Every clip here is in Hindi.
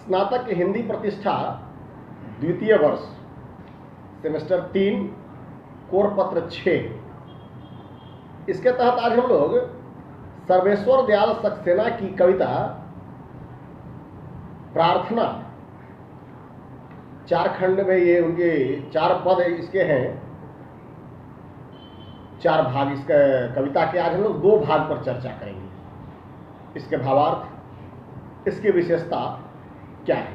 स्नातक हिंदी प्रतिष्ठा द्वितीय वर्ष सेमेस्टर 3 कोर पत्र 6, इसके तहत आज हम लोग सर्वेश्वर दयाल सक्सेना की कविता प्रार्थना, 4 खंड में ये उनके 4 पद इसके हैं, 4 भाग इसका कविता के। आज हम लोग 2 भाग पर चर्चा करेंगे। इसके भावार्थ, इसकी विशेषता क्या है।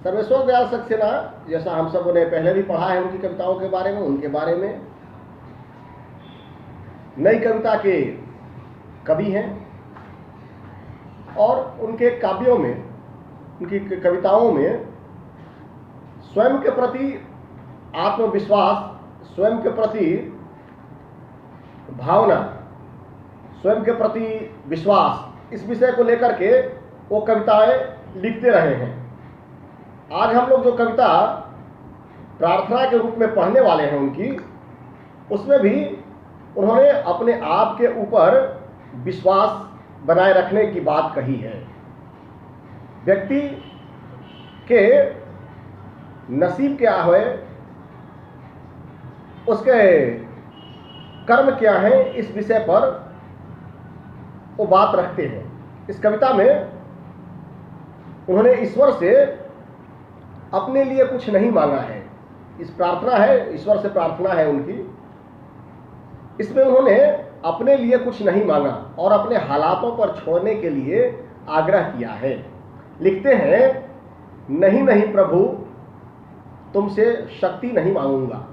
सर्वेश्वर दयाल सक्सेना, जैसा हम सबों ने पहले भी पढ़ा है उनकी कविताओं के बारे में, उनके बारे में नई कविता के कवि हैं और उनके काव्यों में, उनकी कविताओं में स्वयं के प्रति आत्मविश्वास, स्वयं के प्रति भावना, स्वयं के प्रति विश्वास, इस विषय को लेकर के वो कविताएं लिखते रहे हैं। आज हम लोग जो कविता प्रार्थना के रूप में पढ़ने वाले हैं उनकी, उसमें भी उन्होंने अपने आप के ऊपर विश्वास बनाए रखने की बात कही है। व्यक्ति के नसीब क्या है, उसके कर्म क्या है, इस विषय पर वो बात रखते हैं। इस कविता में उन्होंने ईश्वर से अपने लिए कुछ नहीं मांगा है। इस प्रार्थना है, ईश्वर से प्रार्थना है उनकी। इसमें उन्होंने अपने लिए कुछ नहीं मांगा और अपने हालातों पर छोड़ने के लिए आग्रह किया है। लिखते हैं, नहीं नहीं प्रभु, तुमसे शक्ति नहीं मांगूंगा,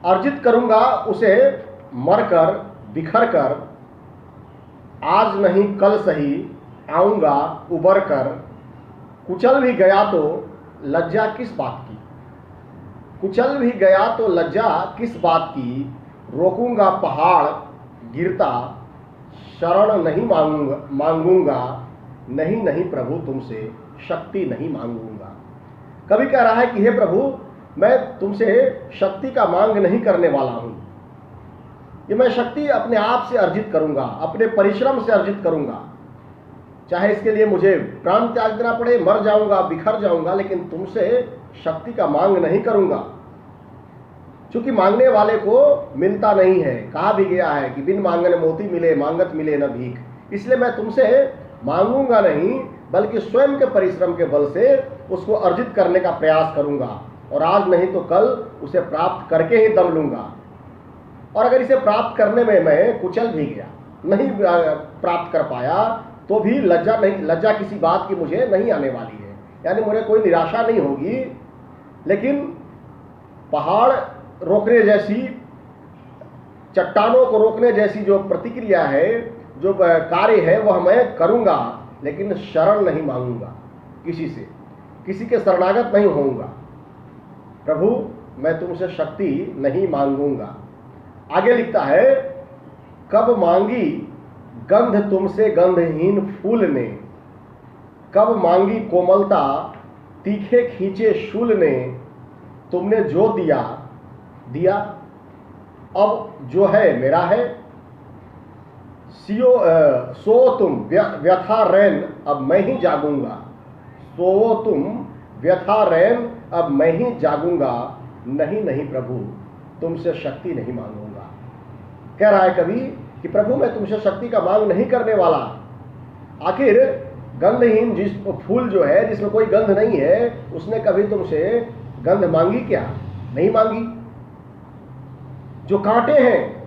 अर्जित करूंगा उसे मरकर बिखर कर, आज नहीं कल सही आऊंगा उबर कर, कुचल भी गया तो लज्जा किस बात की, कुचल भी गया तो लज्जा किस बात की, रोकूंगा पहाड़ गिरता, शरण नहीं मांगूंगा, नहीं नहीं प्रभु तुमसे शक्ति नहीं मांगूंगा। कवि कह रहा है कि हे प्रभु, मैं तुमसे शक्ति का मांग नहीं करने वाला हूं। ये मैं शक्ति अपने आप से अर्जित करूंगा, अपने परिश्रम से अर्जित करूंगा। चाहे इसके लिए मुझे प्राण त्याग देना पड़े, मर जाऊंगा, बिखर जाऊंगा, लेकिन तुमसे शक्ति का मांग नहीं करूंगा। क्योंकि मांगने वाले को मिलता नहीं है। कहा भी गया है कि बिन मांगन मोती मिले, मांगत मिले न भीख। इसलिए मैं तुमसे मांगूंगा नहीं, बल्कि स्वयं के परिश्रम के बल से उसको अर्जित करने का प्रयास करूंगा, और आज नहीं तो कल उसे प्राप्त करके ही दम लूंगा। और अगर इसे प्राप्त करने में मैं कुचल भी गया, नहीं प्राप्त कर पाया, तो भी लज्जा किसी बात की मुझे नहीं आने वाली है। यानी मुझे कोई निराशा नहीं होगी, लेकिन पहाड़ रोकने जैसी, चट्टानों को रोकने जैसी जो प्रतिक्रिया है, जो कार्य है, वह मैं करूंगा, लेकिन शरण नहीं मांगूंगा किसी से, किसी के शरणागत नहीं होऊंगा। प्रभु, मैं तुमसे शक्ति नहीं मांगूंगा। आगे लिखता है, कब मांगी गंध तुमसे गंधहीन फूल ने, कब मांगी कोमलता तीखे खींचे शूल ने, तुमने जो दिया दिया, अब जो है मेरा है, सो तुम व्यथा रैन अब मैं ही जागूंगा, सो तुम व्यथा रैन अब मैं ही जागूंगा, नहीं नहीं प्रभु तुमसे शक्ति नहीं मांगूंगा। कह रहा है कवि कि प्रभु, मैं तुमसे शक्ति का मांग नहीं करने वाला। आखिर गंधहीन जिस फूल जो है, जिसमें कोई गंध नहीं है, उसने कभी तुमसे गंध मांगी क्या? नहीं मांगी। जो कांटे हैं,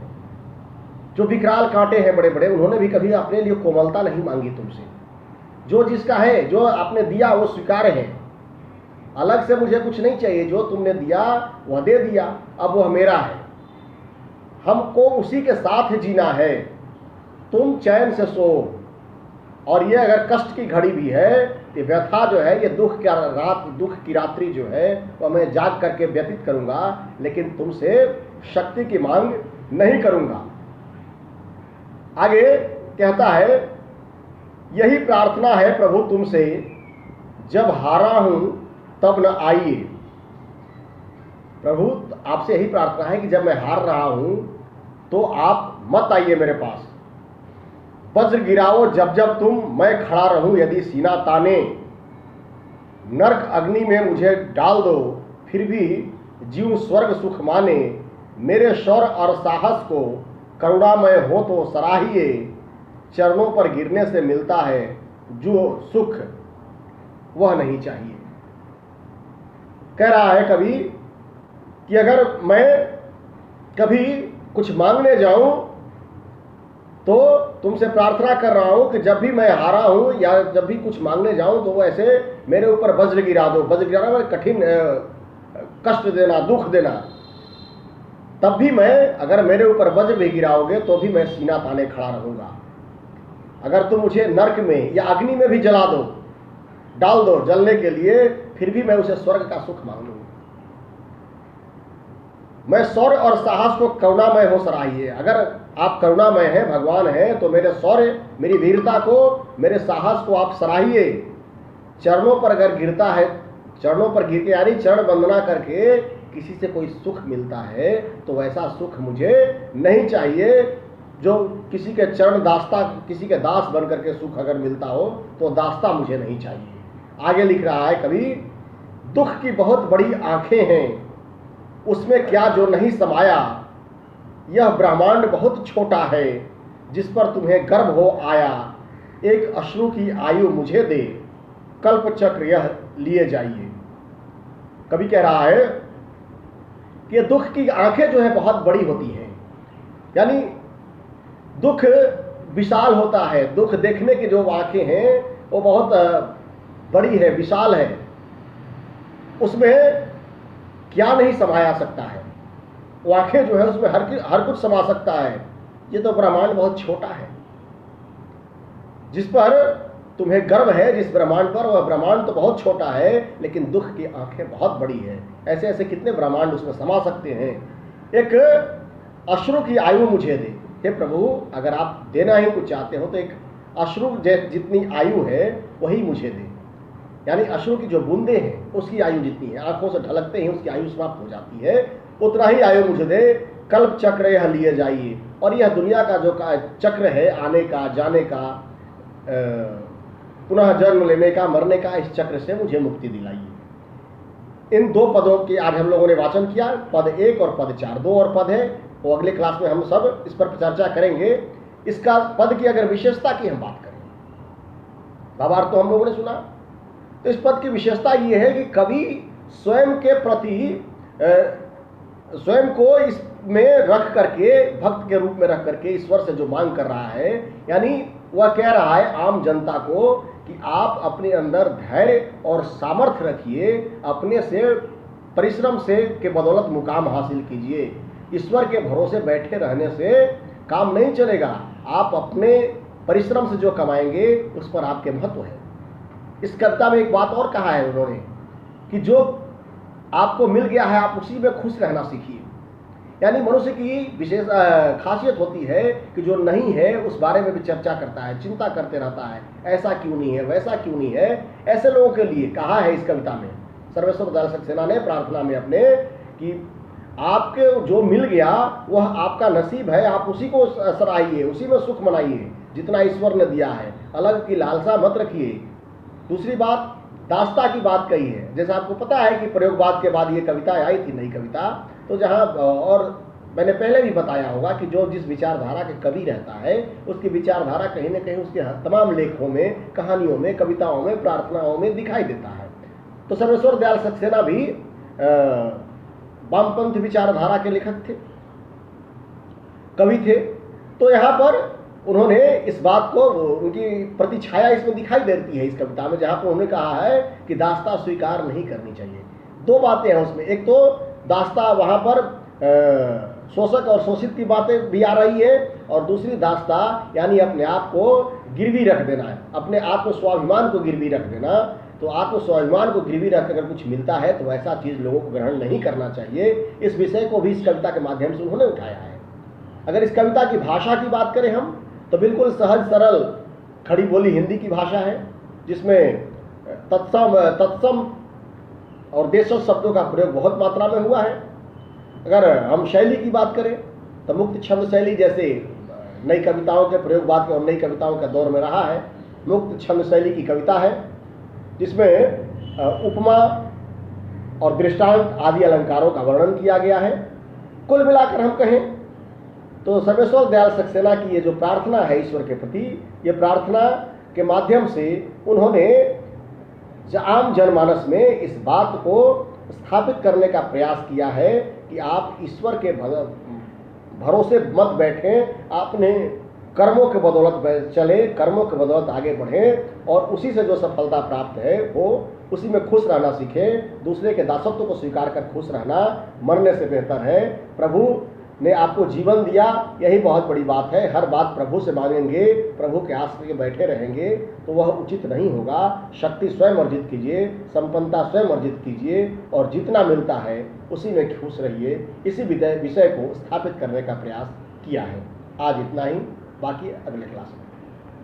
जो विकराल कांटे हैं बड़े बड़े, उन्होंने भी कभी अपने लिए कोमलता नहीं मांगी तुमसे। जो जिसका है, जो आपने दिया, वो स्वीकार है। अलग से मुझे कुछ नहीं चाहिए, जो तुमने दिया वह दे दिया, अब वह मेरा है। हमको उसी के साथ जीना है, तुम चैन से सो। और ये अगर कष्ट की घड़ी भी है, ये व्यथा जो है, ये दुख की रात्रि जो है, वह मैं जाग करके व्यतीत करूंगा, लेकिन तुमसे शक्ति की मांग नहीं करूंगा। आगे कहता है, यही प्रार्थना है प्रभु तुमसे, जब हारा हूं तब न आइए। प्रभु, आपसे यही प्रार्थना है कि जब मैं हार रहा हूं तो आप मत आइए मेरे पास। वज्र गिराओ जब जब तुम, मैं खड़ा रहूं यदि सीना ताने। नर्क अग्नि में मुझे डाल दो, फिर भी जीव स्वर्ग सुख माने। मेरे शौर्य और साहस को करुणामय हो तो सराहिए। चरणों पर गिरने से मिलता है जो सुख वह नहीं चाहिए। कह रहा है कवि कि अगर मैं कभी कुछ मांगने जाऊं तो तुमसे प्रार्थना कर रहा हूं कि जब भी मैं हारा हूं या जब भी कुछ मांगने जाऊं तो वो ऐसे मेरे ऊपर वज्र गिरा दो। वज्र गिराना मतलब कठिन कष्ट देना, दुख देना। तब भी मैं, अगर मेरे ऊपर वज्र भी गिराओगे तो भी मैं सीना ताने खड़ा रहूंगा। अगर तुम मुझे नर्क में या अग्नि में भी जला दो, डाल दो जलने के लिए, फिर भी मैं उसे स्वर्ग का सुख मांग लूंगा। मैं शौर्य और साहस को करुणामय हो सराहिए। अगर आप करुणामय हैं, भगवान हैं, तो मेरे शौर्य, मेरी वीरता को, मेरे साहस को आप सराहिए। चरणों पर अगर गिरता है, चरणों पर गिर के यानी चरण वंदना करके किसी से कोई सुख मिलता है तो वैसा सुख मुझे नहीं चाहिए। जो किसी के चरण दास्ता, किसी के दास बन करके सुख अगर मिलता हो तो दास्ता मुझे नहीं चाहिए। आगे लिख रहा है कवि, दुख की बहुत बड़ी आंखें हैं, उसमें क्या जो नहीं समाया। यह ब्रह्मांड बहुत छोटा है, जिस पर तुम्हें गर्व हो आया। एक अश्रु की आयु मुझे दे, कल्प चक्र यह लिए जाइए। कवि कह रहा है कि दुख की आंखें जो है बहुत बड़ी होती हैं, यानी दुख विशाल होता है। दुख देखने की जो आंखें हैं वो बहुत बड़ी है, विशाल है। उसमें क्या नहीं समाया सकता है। वो आंखें जो है उसमें हर कुछ समा सकता है। ये तो ब्रह्मांड बहुत छोटा है। जिस पर तुम्हें गर्व है, जिस ब्रह्मांड पर, वह ब्रह्मांड तो बहुत छोटा है, लेकिन दुख की आंखें बहुत बड़ी है। ऐसे ऐसे कितने ब्रह्मांड उसमें समा सकते हैं। एक अश्रु की आयु मुझे दे। हे प्रभु, अगर आप देना ही कुछ चाहते हो तो एक अश्रु जितनी आयु है वही मुझे दे। यानी अश्रु की जो बूंदे हैं उसकी आयु जितनी है, आंखों से ढलकते ही उसकी आयु समाप्त हो जाती है, उतना ही आयु मुझे दे। कल्प चक्र यह लिए जाइए। और यह दुनिया का जो चक्र है, आने का, जाने का, पुनः जन्म लेने का, मरने का, इस चक्र से मुझे मुक्ति दिलाइए। इन दो पदों की आज हम लोगों ने वाचन किया, पद 1 और पद 4। 2 और पद है, वो अगले क्लास में हम सब इस पर चर्चा करेंगे। इसका पद की अगर विशेषता की हम बात करें, भावार्थ तो हम लोगों ने सुना, तो इस पद की विशेषता ये है कि कवि स्वयं के प्रति, स्वयं को इसमें रख करके, भक्त के रूप में रख करके ईश्वर से जो मांग कर रहा है, यानी वह कह रहा है आम जनता को कि आप अपने अंदर धैर्य और सामर्थ्य रखिए, अपने से परिश्रम से के बदौलत मुकाम हासिल कीजिए। ईश्वर के भरोसे बैठे रहने से काम नहीं चलेगा। आप अपने परिश्रम से जो कमाएंगे उस पर आपके महत्व है। इस कविता में एक बात और कहा है उन्होंने कि जो आपको मिल गया है आप उसी में खुश रहना सीखिए। यानी मनुष्य की विशेष खासियत होती है कि जो नहीं है उस बारे में भी चर्चा करता है, चिंता करते रहता है, ऐसा क्यों नहीं है, वैसा क्यों नहीं है। ऐसे लोगों के लिए कहा है इस कविता में सर्वेश्वर दयाल सक्सेना ने प्रार्थना में अपने कि आपके जो मिल गया वह आपका नसीब है, आप उसी को सराहिए, उसी में सुख मनाइए जितना ईश्वर ने दिया है। अलग की लालसा मत रखिए। दूसरी बात, दास्ता की बात कही है। जैसे आपको पता है कि प्रयोगवाद के बाद ये कविता आई थी, नई कविता, तो जहाँ, और मैंने पहले भी बताया होगा कि जो जिस विचारधारा के कवि रहता है उसकी विचारधारा कहीं ना कहीं उसके तमाम लेखों में, कहानियों में, कविताओं में, प्रार्थनाओं में दिखाई देता है। तो सर्वेश्वर दयाल सक्सेना भी वामपंथ विचारधारा के लेखक थे, कवि थे। तो यहाँ पर उन्होंने इस बात को, उनकी प्रतिछाया इसमें दिखाई देती है इस कविता में, जहाँ पर उन्होंने कहा है कि दास्ता स्वीकार नहीं करनी चाहिए। दो बातें हैं उसमें, एक तो दास्ता वहाँ पर शोषक और शोषित की बातें भी आ रही है, और दूसरी दास्ता यानी अपने आप को गिरवी रख देना है, अपने आत्म स्वाभिमान को गिरवी रख देना। तो आत्म स्वाभिमान को गिरवी रख अगर कुछ मिलता है तो वैसा चीज़ लोगों को ग्रहण नहीं करना चाहिए। इस विषय को भी इस कविता के माध्यम से उन्होंने उठाया है। अगर इस कविता की भाषा की बात करें हम तो बिल्कुल सहज सरल खड़ी बोली हिंदी की भाषा है, जिसमें तत्सम और देशज शब्दों का प्रयोग बहुत मात्रा में हुआ है। अगर हम शैली की बात करें तो मुक्त छंद शैली, जैसे नई कविताओं के प्रयोगवाद के और नई कविताओं का दौर में रहा है। मुक्त छंद शैली की कविता है जिसमें उपमा और दृष्टांत आदि अलंकारों का वर्णन किया गया है। कुल मिलाकर हम कहें तो सर्वेश्वर दयाल सक्सेना की ये जो प्रार्थना है ईश्वर के प्रति, ये प्रार्थना के माध्यम से उन्होंने आम जनमानस में इस बात को स्थापित करने का प्रयास किया है कि आप ईश्वर के भरोसे मत बैठें, अपने कर्मों के बदौलत चले, कर्मों के बदौलत आगे बढ़ें और उसी से जो सफलता प्राप्त है वो उसी में खुश रहना सीखें। दूसरे के दासत्व को स्वीकार कर खुश रहना मरने से बेहतर है। प्रभु ने आपको जीवन दिया, यही बहुत बड़ी बात है। हर बात प्रभु से मांगेंगे, प्रभु के आश्रय में बैठे रहेंगे तो वह उचित नहीं होगा। शक्ति स्वयं अर्जित कीजिए, संपन्नता स्वयं अर्जित कीजिए और जितना मिलता है उसी में खुश रहिए। इसी विषय को स्थापित करने का प्रयास किया है। आज इतना ही, बाकी अगले क्लास में।